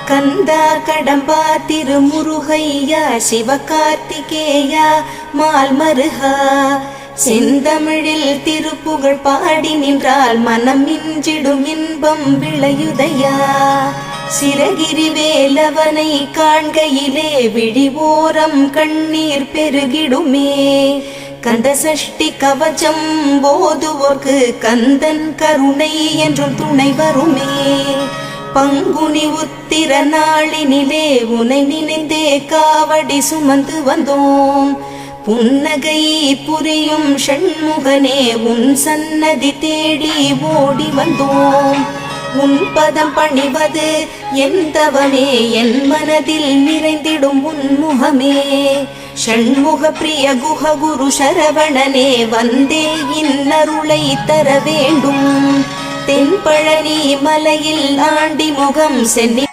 கந்தா கடம்பா திருமுருகையா சிவகார்த்திகேயா மால்மருகா செந்தமிழில் திருப்புகழ் பாடி நின்றால் மனம் இஞ்சிடும் இன்பம் விளையுதையா. சிரகிரி வேலவனை காண்கையிலே விழிவோரம் கண்ணீர் பெருகிடுமே. கந்த சஷ்டி கவச்சம் போதுவோர்க்கு கந்தன் கருணை என்றும் துணை வருமே. பங்குனி உத்திர நாளினிலே உனை நினைந்தே காவடி சுமந்து வந்தோம். புன்னகை புரியும் ஷண்முகனே உன் சன்னதி தேடி ஓடி வந்தோம். உன் பதம் பணிவது என் தவமே, என் மனதில் நிறைந்திடும் உன்முகமே. ஷண்முக பிரிய குஹ குரு சரவணனே வந்தே இன்னருளை தர வேண்டும். தென்பழனி மலையில் ஆண்டி முகம் சென்னி